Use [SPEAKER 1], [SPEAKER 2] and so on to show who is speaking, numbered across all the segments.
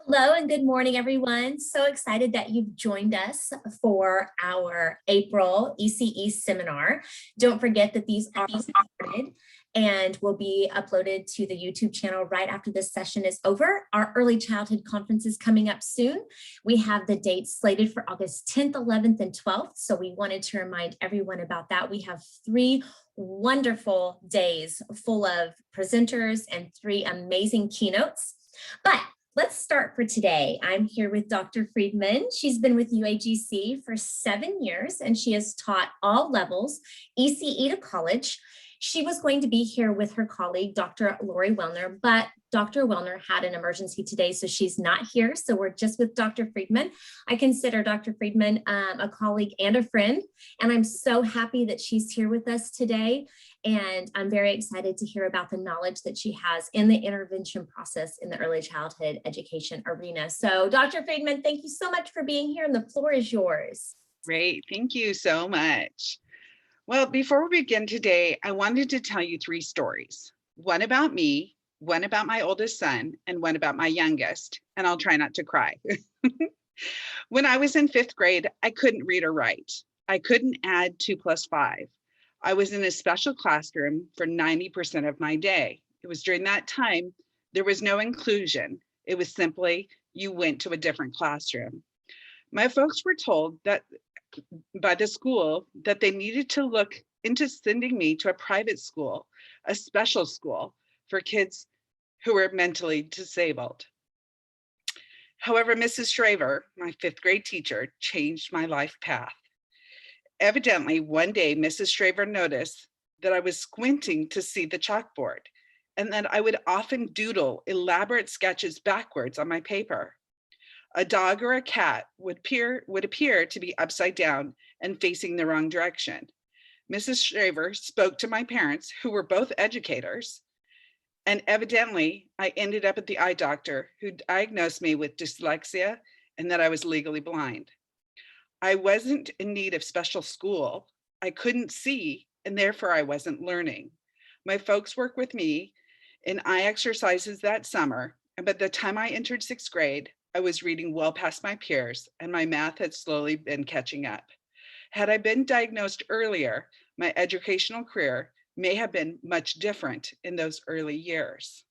[SPEAKER 1] Hello and good morning, everyone. So excited that you've joined us for our April ECE seminar. Don't forget that these are recorded and will be uploaded to the YouTube channel right after this session is over. Our early childhood conference is coming up soon. We have the dates slated for August 10th, 11th, and 12th. So we wanted to remind everyone about that. We have 3 wonderful days full of presenters and 3 amazing keynotes. But let's start for today. I'm here with Dr. Friedman. She's been with UAGC for 7 years and she has taught all levels, ECE to college. She was going to be here with her colleague, Dr. Lori Wellner, but Dr. Wellner had an emergency today, so she's not here. So we're just with Dr. Friedman. I consider Dr. Friedman a colleague and a friend, and I'm so happy that she's here with us today. And I'm very excited to hear about the knowledge that she has in the intervention process in the early childhood education arena. So Dr. Friedman, thank you so much for being here, and the floor is yours.
[SPEAKER 2] Great, thank you so much. Well, before we begin today, I wanted to tell you 3 stories. One about me, one about my oldest son, and one about my youngest, and I'll try not to cry. When I was in 5th grade, I couldn't read or write. I couldn't add 2 + 5. I was in a special classroom for 90% of my day. It was during that time, there was no inclusion. It was simply, you went to a different classroom. My folks were told that by the school that they needed to look into sending me to a private school, a special school for kids who were mentally disabled. However, Mrs. Shraver, my 5th grade teacher, changed my life path. Evidently, one day, Mrs. Shraver noticed that I was squinting to see the chalkboard and that I would often doodle elaborate sketches backwards on my paper. A dog or a cat would appear to be upside down and facing the wrong direction. Mrs. Shraver spoke to my parents, who were both educators, and evidently I ended up at the eye doctor, who diagnosed me with dyslexia and that I was legally blind. I wasn't in need of special school. I couldn't see, and therefore I wasn't learning. My folks worked with me in eye exercises that summer, and by the time I entered 6th grade, I was reading well past my peers, and my math had slowly been catching up. Had I been diagnosed earlier, my educational career may have been much different in those early years.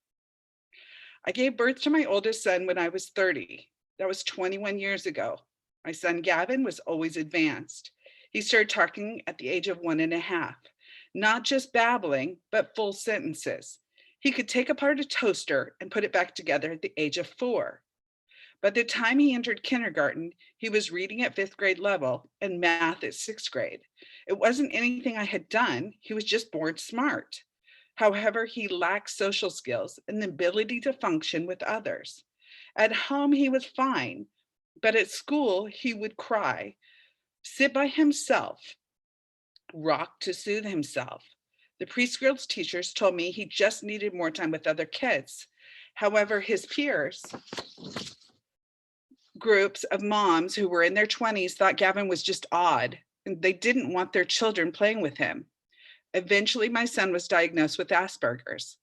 [SPEAKER 2] I gave birth to my oldest son when I was 30. That was 21 years ago. My son Gavin was always advanced. He started talking at the age of 1.5, not just babbling, but full sentences. He could take apart a toaster and put it back together at the age of 4. By the time he entered kindergarten, he was reading at 5th grade level and math at 6th grade. It wasn't anything I had done. He was just born smart. However, he lacked social skills and the ability to function with others. At home, he was fine, but at school, he would cry, sit by himself, rock to soothe himself. The preschool teachers told me he just needed more time with other kids. However, his peers, groups of moms who were in their 20s, thought Gavin was just odd, and they didn't want their children playing with him. Eventually, my son was diagnosed with Asperger's.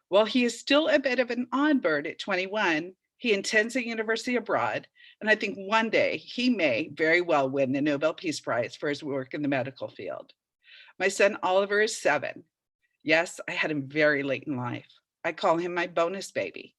[SPEAKER 2] While he is still a bit of an odd bird at 21, he intends a university abroad, and I think one day he may very well win the Nobel Peace Prize for his work in the medical field. My son Oliver is 7. Yes, I had him very late in life. I call him my bonus baby.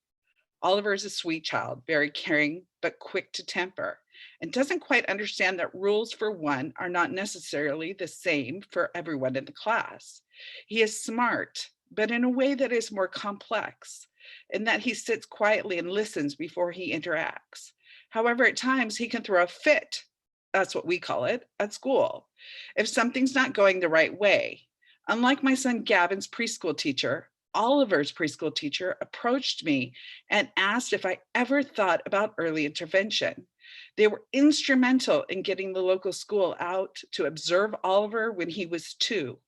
[SPEAKER 2] Oliver is a sweet child, very caring, but quick to temper, and doesn't quite understand that rules for one are not necessarily the same for everyone in the class. He is smart, but in a way that is more complex, in that he sits quietly and listens before he interacts. However, at times he can throw a fit, that's what we call it, at school, if something's not going the right way. Unlike my son Gavin's preschool teacher, Oliver's preschool teacher approached me and asked if I ever thought about early intervention. They were instrumental in getting the local school out to observe Oliver when he was 2.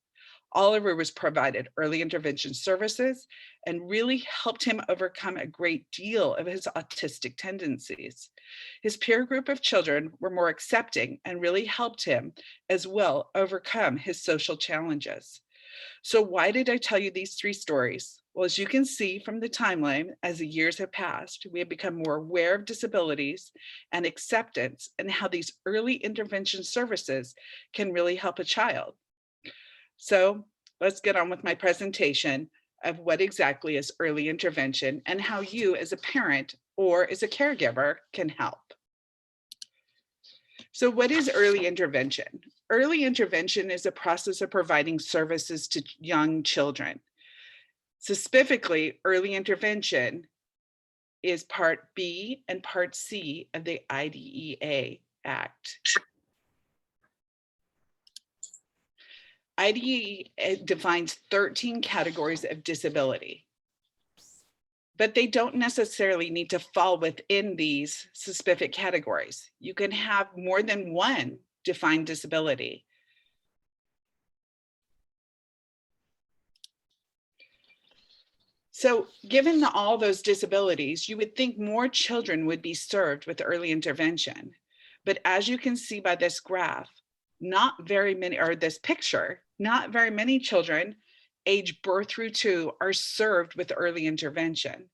[SPEAKER 2] Oliver was provided early intervention services and really helped him overcome a great deal of his autistic tendencies. His peer group of children were more accepting and really helped him as well overcome his social challenges. So why did I tell you these 3 stories? Well, as you can see from the timeline, as the years have passed, we have become more aware of disabilities and acceptance and how these early intervention services can really help a child. So let's get on with my presentation of what exactly is early intervention and how you as a parent or as a caregiver can help. So what is early intervention? Early intervention is a process of providing services to young children. Specifically, early intervention is Part B and Part C of the IDEA Act. IDEA defines 13 categories of disability, but they don't necessarily need to fall within these specific categories. You can have more than one defined disability. So given all those disabilities, you would think more children would be served with early intervention. But as you can see by this graph, not very many, or this picture, not very many children age birth through 2 are served with early intervention.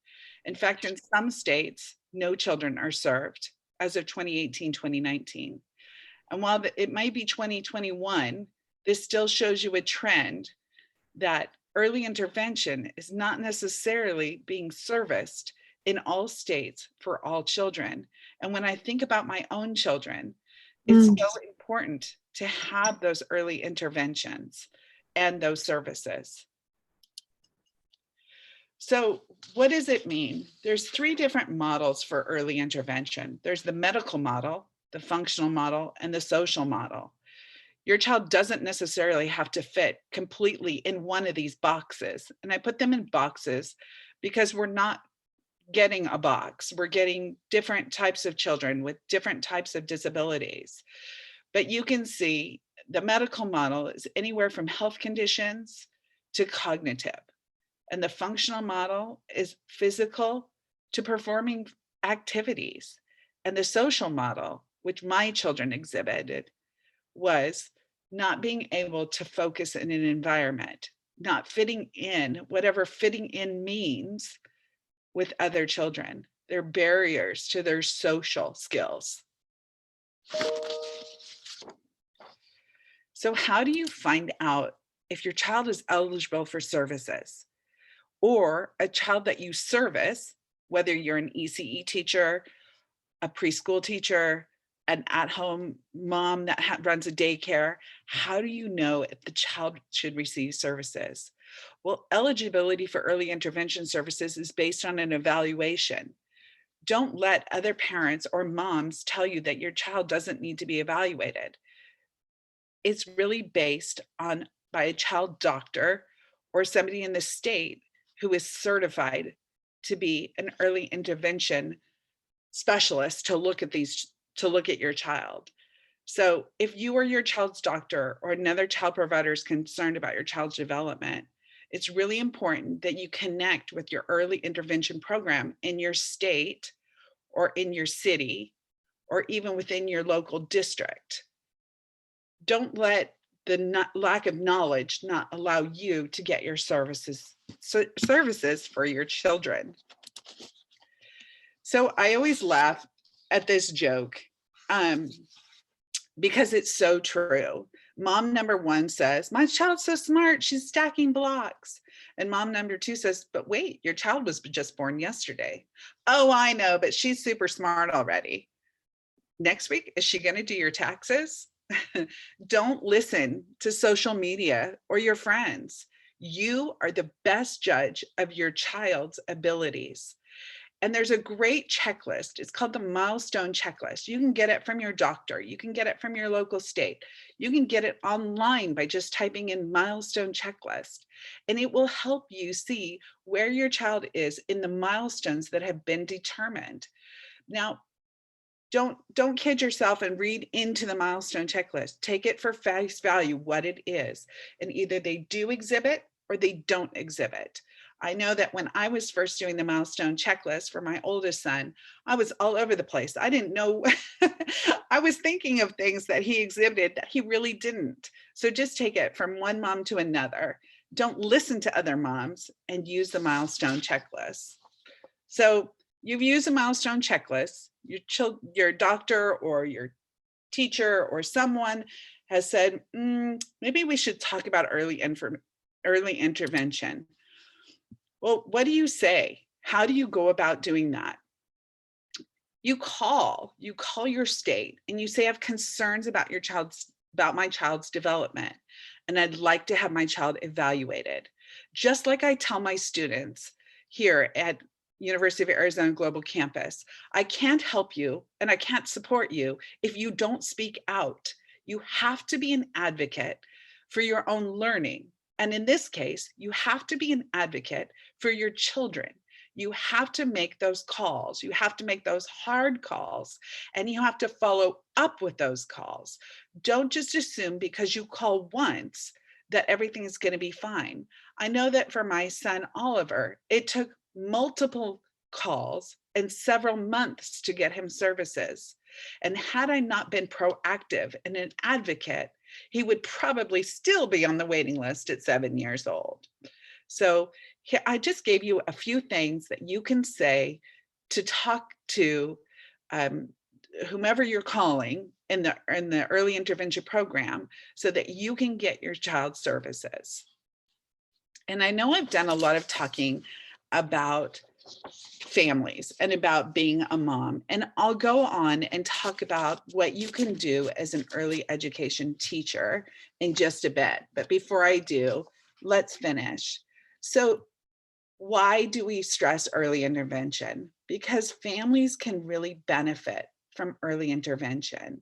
[SPEAKER 2] In fact, in some states, no children are served as of 2018, 2019. And while it might be 2021, this still shows you a trend that early intervention is not necessarily being serviced in all states for all children. And when I think about my own children, it's so important to have those early interventions and those services. So what does it mean? There's 3 different models for early intervention. There's the medical model, the functional model, and the social model. Your child doesn't necessarily have to fit completely in one of these boxes. And I put them in boxes because we're not getting a box. We're getting different types of children with different types of disabilities. But you can see the medical model is anywhere from health conditions to cognitive. And the functional model is physical to performing activities. And the social model, which my children exhibited, was not being able to focus in an environment, not fitting in, whatever fitting in means, with other children. They're barriers to their social skills. So how do you find out if your child is eligible for services, or a child that you service, whether you're an ECE teacher, a preschool teacher, an at-home mom that runs a daycare? How do you know if the child should receive services? Well, eligibility for early intervention services is based on an evaluation. Don't let other parents or moms tell you that your child doesn't need to be evaluated. It's really based on by a child doctor or somebody in the state who is certified to be an early intervention specialist to look at your child. So if you or your child's doctor or another child provider is concerned about your child's development, it's really important that you connect with your early intervention program in your state or in your city or even within your local district. Don't let the lack of knowledge not allow you to get your services for your children. So I always laugh at this joke because it's so true. Mom number 1 says, my child's so smart, she's stacking blocks. And mom number 2 says, but wait, your child was just born yesterday. Oh, I know, but she's super smart already. Next week, is she going to do your taxes? Don't listen to social media or your friends. You are the best judge of your child's abilities. And there's a great checklist. It's called the Milestone Checklist. You can get it from your doctor. You can get it from your local state. You can get it online by just typing in Milestone Checklist. And it will help you see where your child is in the milestones that have been determined. Now, don't kid yourself and read into the Milestone Checklist. Take it for face value what it is. And either they do exhibit or they don't exhibit. I know that when I was first doing the Milestone Checklist for my oldest son, I was all over the place. I didn't know, I was thinking of things that he exhibited that he really didn't. So just take it from one mom to another. Don't listen to other moms, and use the Milestone Checklist. So you've used a Milestone Checklist, your doctor or your teacher or someone has said, maybe we should talk about early intervention. Well, what do you say? How do you go about doing that? You call your state and you say, I have concerns about my child's development, and I'd like to have my child evaluated. Just like I tell my students here at University of Arizona Global Campus, I can't help you and I can't support you if you don't speak out. You have to be an advocate for your own learning. And in this case, you have to be an advocate for your children. You have to make those calls. You have to make those hard calls, and you have to follow up with those calls. Don't just assume because you call once that everything is going to be fine. I know that for my son, Oliver, it took multiple calls and several months to get him services. And had I not been proactive and an advocate, he would probably still be on the waiting list at 7 years old. So here, I just gave you a few things that you can say to talk to whomever you're calling in the early intervention program so that you can get your child services. And I know I've done a lot of talking about families and about being a mom, and I'll go on and talk about what you can do as an early education teacher in just a bit. But before I do, let's finish. So why do we stress early intervention? Because families can really benefit from early intervention.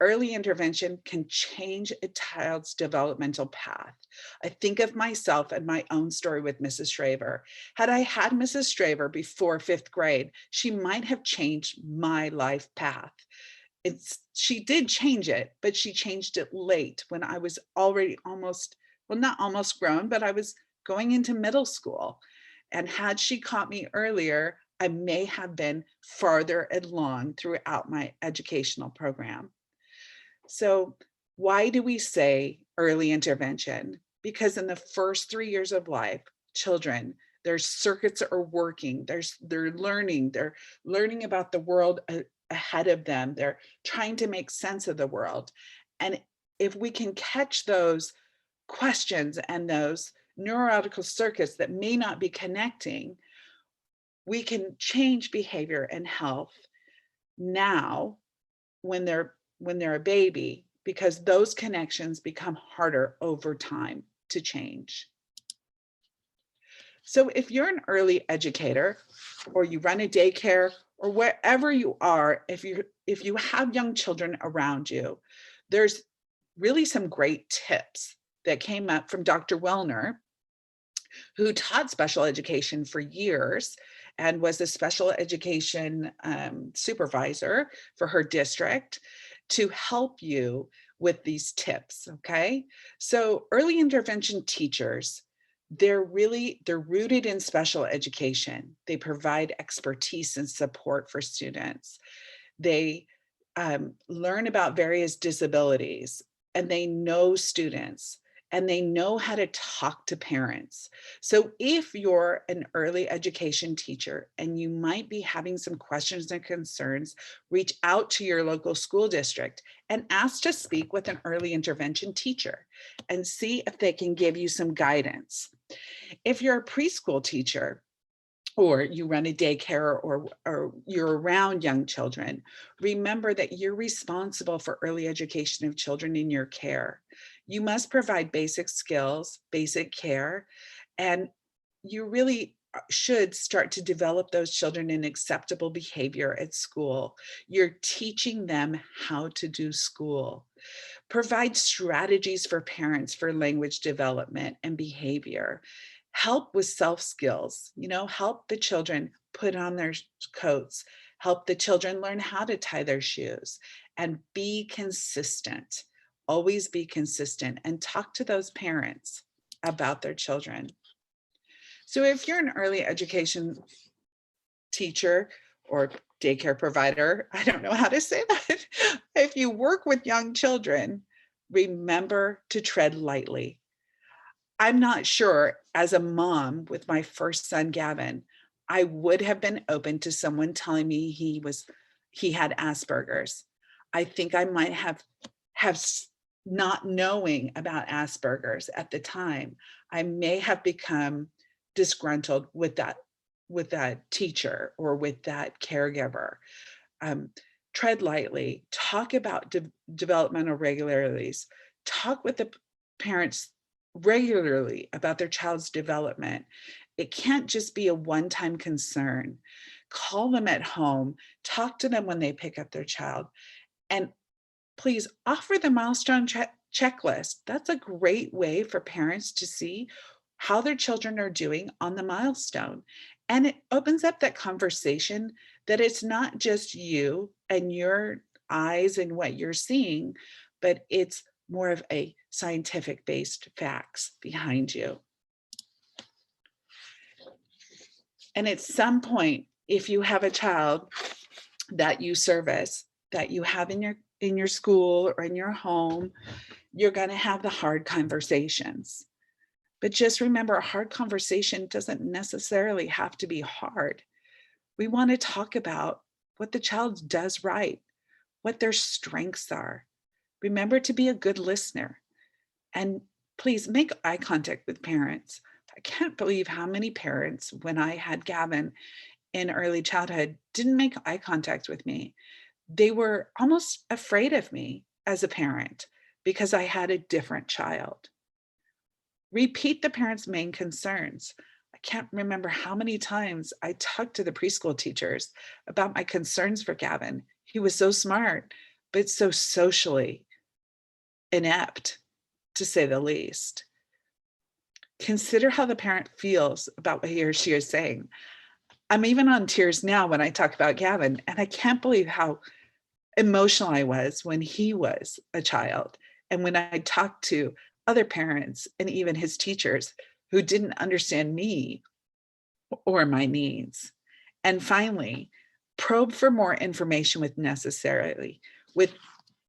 [SPEAKER 2] Early intervention can change a child's developmental path. I think of myself and my own story with Mrs. Shraver. Had I had Mrs. Shraver before 5th grade, she might have changed my life path. She did change it, but she changed it late when I was already not almost grown, but I was going into middle school. And had she caught me earlier, I may have been farther along throughout my educational program. So why do we say early intervention? Because in the first 3 years of life, children, their circuits are working, they're learning about the world ahead of them. They're trying to make sense of the world. And if we can catch those questions and those neurological circuits that may not be connecting, we can change behavior and health now when they're a baby, because those connections become harder over time to change. So if you're an early educator or you run a daycare or wherever you are, if you have young children around you, there's really some great tips that came up from Dr. Wellner, who taught special education for years and was a special education supervisor for her district, to help you with these tips, okay? So early intervention teachers, they're rooted in special education. They provide expertise and support for students. They learn about various disabilities, and they know students, and they know how to talk to parents. So if you're an early education teacher and you might be having some questions and concerns, reach out to your local school district and ask to speak with an early intervention teacher and see if they can give you some guidance. If you're a preschool teacher, or you run a daycare, or you're around young children, remember that you're responsible for early education of children in your care. You must provide basic skills, basic care, and you really should start to develop those children in acceptable behavior at school. You're teaching them how to do school. Provide strategies for parents for language development and behavior. Help with self skills, help the children put on their coats, help the children learn how to tie their shoes, and be consistent. Always be consistent and talk to those parents about their children. So if you're an early education teacher or daycare provider, I don't know how to say that. If you work with young children, remember to tread lightly. I'm not sure, as a mom with my first son, Gavin, I would have been open to someone telling me he had Asperger's. I think I might have not knowing about Asperger's at the time. I may have become disgruntled with that teacher or with that caregiver. Um, Tread lightly, talk about developmental regularities, talk with the parents regularly about their child's development. It can't just be a one-time concern. Call them at home, talk to them when they pick up their child, and please offer the milestone checklist. That's a great way for parents to see how their children are doing on the milestone. And it opens up that conversation that it's not just you and your eyes and what you're seeing, but it's more of a scientific based facts behind you. And at some point, if you have a child that you service, that you have in your school or in your home, you're going to have the hard conversations. But just remember, a hard conversation doesn't necessarily have to be hard. We want to talk about what the child does right, what their strengths are. Remember to be a good listener. And please make eye contact with parents. I can't believe how many parents, when I had Gavin in early childhood, didn't make eye contact with me. They were almost afraid of me as a parent because I had a different child. Repeat the parents' main concerns. I can't remember how many times I talked to the preschool teachers about my concerns for Gavin. He was so smart, but so socially inept, to say the least. Consider how the parent feels about what he or she is saying. I'm even on tears now when I talk about Gavin, and I can't believe how emotional I was when he was a child. And when I talked to other parents and even his teachers who didn't understand me or my needs. And finally, probe for more information with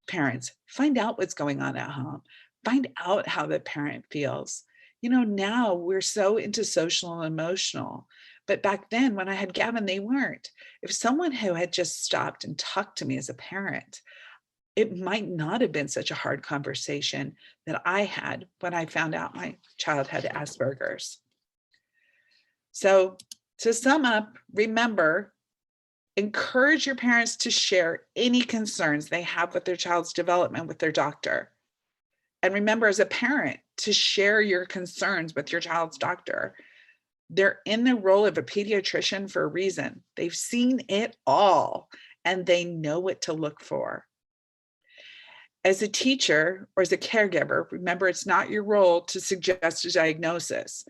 [SPEAKER 2] parents. Find out what's going on at home. Find out how the parent feels. You know, now we're so into social and emotional, but back then when I had Gavin, they weren't. If someone who had just stopped and talked to me as a parent, it might not have been such a hard conversation that I had when I found out my child had Asperger's. So to sum up, remember, encourage your parents to share any concerns they have with their child's development with their doctor. And remember, as a parent, to share your concerns with your child's doctor. They're in the role of a pediatrician for a reason. They've seen it all and they know what to look for. As a teacher or as a caregiver, remember, it's not your role to suggest a diagnosis.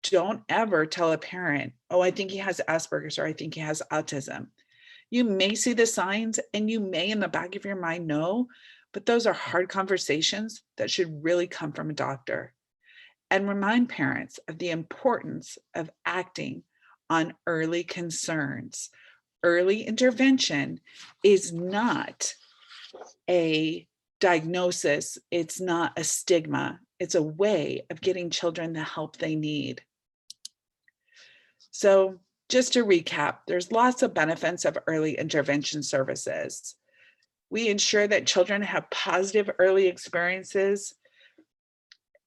[SPEAKER 2] Don't ever tell a parent, oh, I think he has Asperger's or I think he has autism. You may see the signs and you may in the back of your mind know, but those are hard conversations that should really come from a doctor. And remind parents of the importance of acting on early concerns. Early intervention is not a diagnosis, it's not a stigma, it's a way of getting children the help they need. So just to recap, there's lots of benefits of early intervention services. We ensure that children have positive early experiences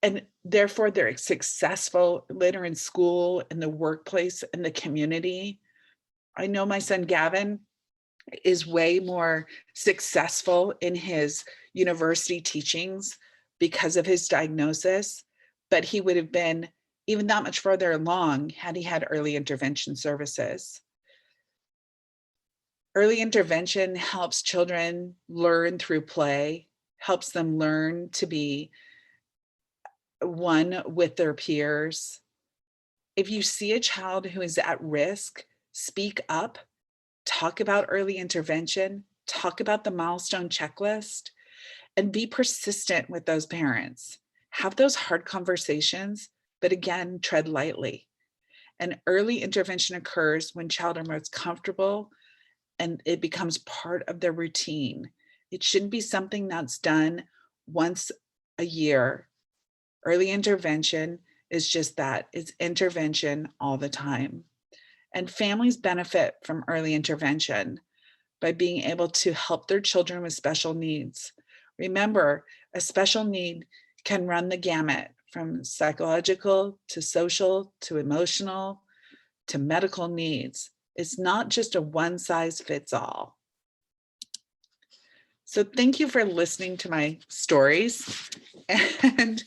[SPEAKER 2] and therefore they're successful later in school, in the workplace, in the community. I know my son Gavin is way more successful in his university teachings because of his diagnosis, but he would have been even that much further along had he had early intervention services. Early intervention helps children learn through play, helps them learn to be one with their peers. If you see a child who is at risk, speak up, talk about early intervention, talk about the milestone checklist, and be persistent with those parents. Have those hard conversations, but again, tread lightly. And early intervention occurs when children are most comfortable and it becomes part of their routine. It shouldn't be something that's done once a year. Early intervention is just that, it's intervention all the time. And families benefit from early intervention by being able to help their children with special needs. Remember, a special need can run the gamut from psychological to social to emotional to medical needs. It's not just a one size fits all. So thank you for listening to my stories and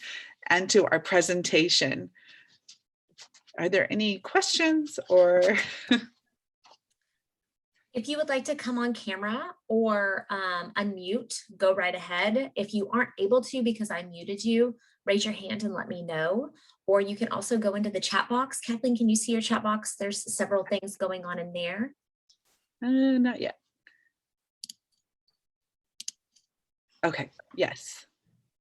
[SPEAKER 2] to our presentation. Are there any questions or?
[SPEAKER 1] If you would like to come on camera or unmute, go right ahead. If you aren't able to because I muted you, raise your hand and let me know. Or you can also go into the chat box. Kathleen, can you see your chat box? There's several things going on in there.
[SPEAKER 2] Not yet. Okay, yes.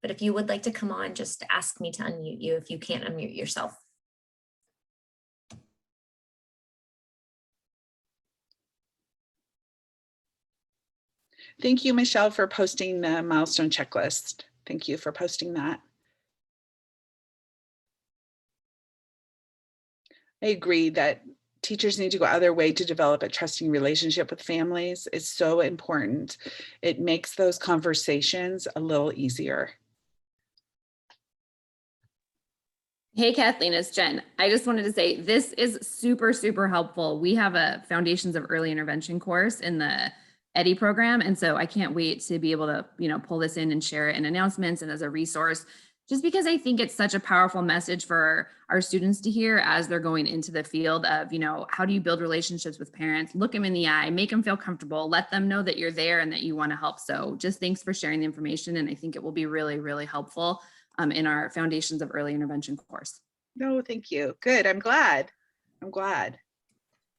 [SPEAKER 1] But if you would like to come on, just ask me to unmute you if you can't unmute yourself.
[SPEAKER 2] Thank you, Michelle, for posting the milestone checklist. Thank you for posting that. I agree that teachers need to go out of their way to develop a trusting relationship with families. It's so important. It makes those conversations a little easier.
[SPEAKER 3] Hey, Kathleen, it's Jen. I just wanted to say this is super, super helpful. We have a Foundations of Early Intervention course in the EDDI program. And so I can't wait to be able to, pull this in and share it in announcements and as a resource, just because I think it's such a powerful message for our students to hear as they're going into the field of, how do you build relationships with parents, look them in the eye, make them feel comfortable, let them know that you're there and that you want to help. So just thanks for sharing the information. And I think it will be really, really helpful in our Foundations of Early Intervention course.
[SPEAKER 2] No, thank you. Good. I'm glad.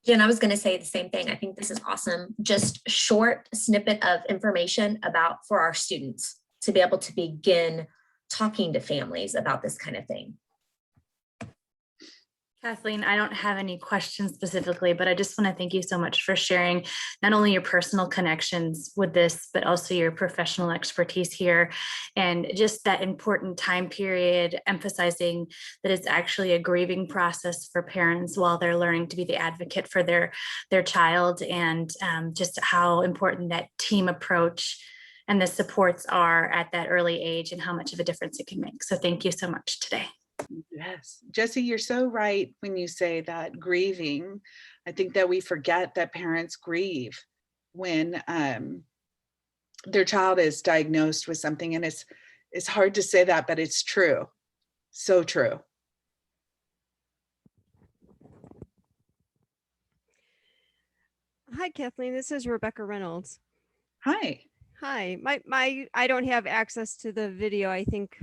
[SPEAKER 1] Jen, I was going to say the same thing. I think this is awesome. Just short snippet of information for our students to be able to begin talking to families about this kind of thing.
[SPEAKER 4] Kathleen, I don't have any questions specifically, but I just want to thank you so much for sharing not only your personal connections with this, but also your professional expertise here and just that important time period, emphasizing that it's actually a grieving process for parents while they're learning to be the advocate for their child, and just how important that team approach and the supports are at that early age and how much of a difference it can make. So thank you so much today.
[SPEAKER 2] Yes, Jessie, you're so right when you say that grieving. I think that we forget that parents grieve when their child is diagnosed with something, and it's hard to say that, but it's true. So true.
[SPEAKER 5] Hi, Kathleen. This is Rebecca Reynolds.
[SPEAKER 2] Hi.
[SPEAKER 5] Hi. I don't have access to the video. I think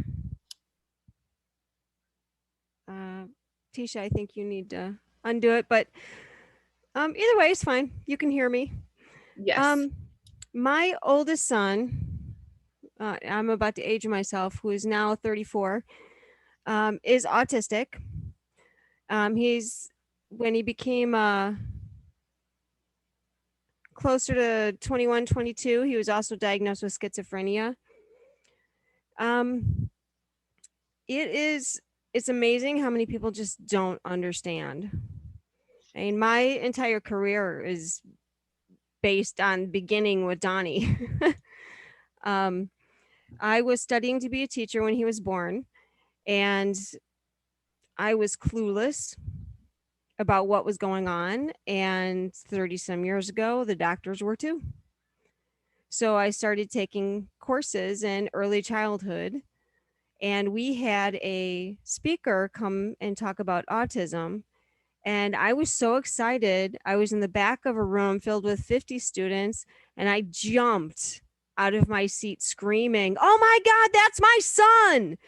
[SPEAKER 5] Tisha, I think you need to undo it, but either way, it's fine. You can hear me.
[SPEAKER 2] Yes.
[SPEAKER 5] My oldest son, I'm about to age myself, who is now 34, is autistic. When he became closer to 21, 22, he was also diagnosed with schizophrenia. It's amazing how many people just don't understand. I mean, my entire career is based on beginning with Donnie. I was studying to be a teacher when he was born, and I was clueless about what was going on. And 30 some years ago, the doctors were too. So I started taking courses in early childhood, and we had a speaker come and talk about autism. And I was so excited. I was in the back of a room filled with 50 students, and I jumped out of my seat screaming, "Oh my God, that's my son!"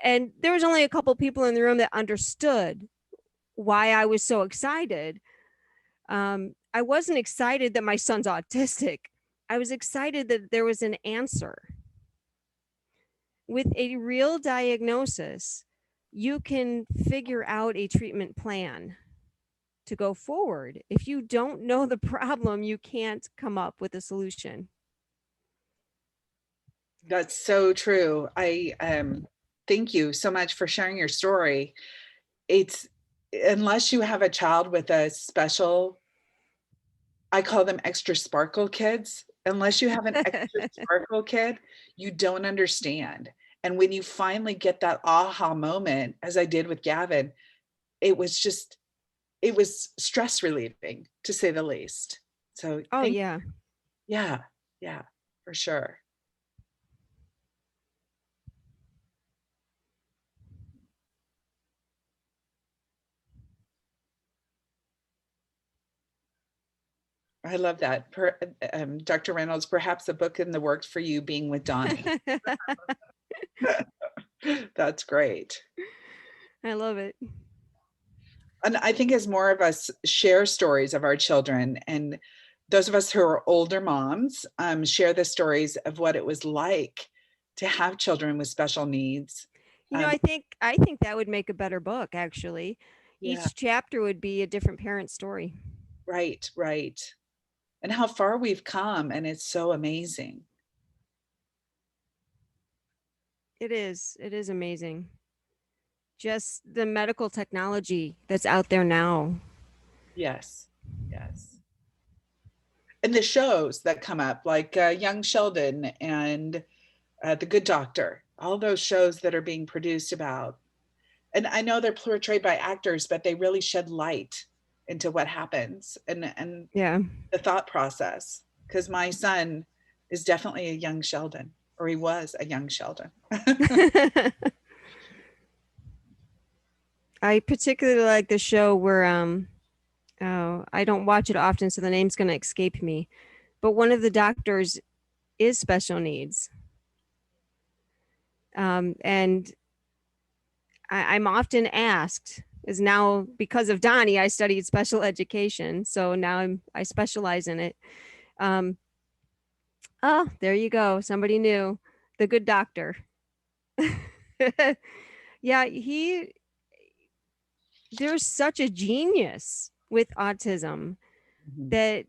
[SPEAKER 5] And there was only a couple people in the room that understood why I was so excited. I wasn't excited that my son's autistic. I was excited that there was an answer. With a real diagnosis, you can figure out a treatment plan to go forward. If you don't know the problem, you can't come up with a solution.
[SPEAKER 2] That's so true. thank you so much for sharing your story. It's, unless you have a child with a special, I call them extra sparkle kids. Unless you have an extra sparkle kid, you don't understand. And when you finally get that aha moment, as I did with Gavin, it was stress relieving, to say the least. So
[SPEAKER 5] Oh,
[SPEAKER 2] thank,
[SPEAKER 5] yeah.
[SPEAKER 2] yeah, for sure. I love that. Dr. Reynolds, perhaps a book in the works for you being with Donnie. That's great.
[SPEAKER 5] I love it.
[SPEAKER 2] And I think as more of us share stories of our children, and those of us who are older moms share the stories of what it was like to have children with special needs.
[SPEAKER 5] You know, I think that would make a better book, actually.
[SPEAKER 2] Yeah,
[SPEAKER 5] Each chapter would be a different parent story.
[SPEAKER 2] right. And how far we've come, and it's so amazing.
[SPEAKER 5] It is amazing. Just the medical technology that's out there now.
[SPEAKER 2] Yes. And the shows that come up, like Young Sheldon and The Good Doctor, all those shows that are being produced about. And I know they're portrayed by actors, but they really shed light into what happens and
[SPEAKER 5] Yeah.
[SPEAKER 2] the thought process. Because my son is definitely a young Sheldon, or he was a young Sheldon.
[SPEAKER 5] I particularly like the show where I don't watch it often, so the name's going to escape me. But one of the doctors is special needs. And I'm often asked, is now because of Donnie, I studied special education. So now I specialize in it. Oh, there you go. Somebody new. The Good Doctor. Yeah, there's such a genius with autism that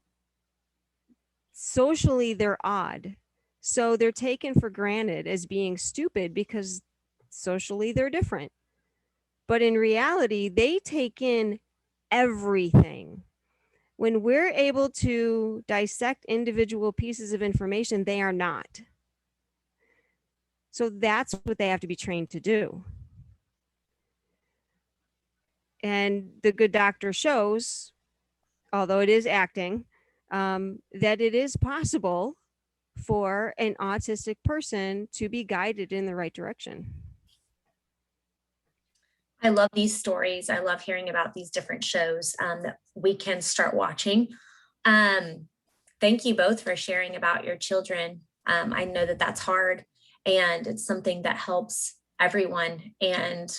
[SPEAKER 5] socially they're odd. So they're taken for granted as being stupid because socially they're different. But in reality, they take in everything. When we're able to dissect individual pieces of information, they are not. So that's what they have to be trained to do. And The Good Doctor shows, although it is acting, that it is possible for an autistic person to be guided in the right direction.
[SPEAKER 1] I love these stories. I love hearing about these different shows that we can start watching. Thank you both for sharing about your children. I know that that's hard, and it's something that helps everyone. And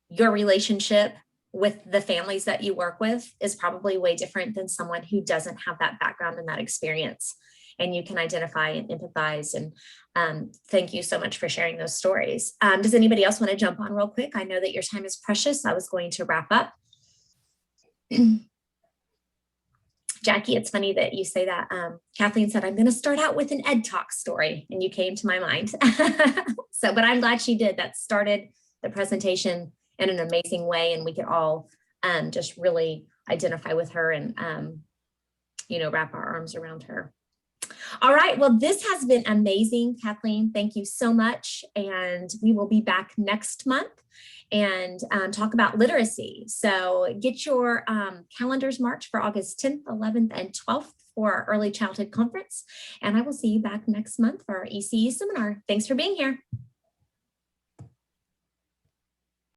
[SPEAKER 1] your relationship with the families that you work with is probably way different than someone who doesn't have that background and that experience. And you can identify and empathize. And thank you so much for sharing those stories. Does anybody else want to jump on real quick? I know that your time is precious. I was going to wrap up. Jackie, it's funny that you say that. Kathleen said, I'm going to start out with an Ed Talk story, and you came to my mind. But I'm glad she did. That started the presentation in an amazing way, and we could all just really identify with her and, wrap our arms around her. All right, well, this has been amazing, Kathleen. Thank you so much. And we will be back next month and talk about literacy. So get your calendars marked for August 10th, 11th, and 12th for our Early Childhood Conference. And I will see you back next month for our ECE seminar. Thanks for being here.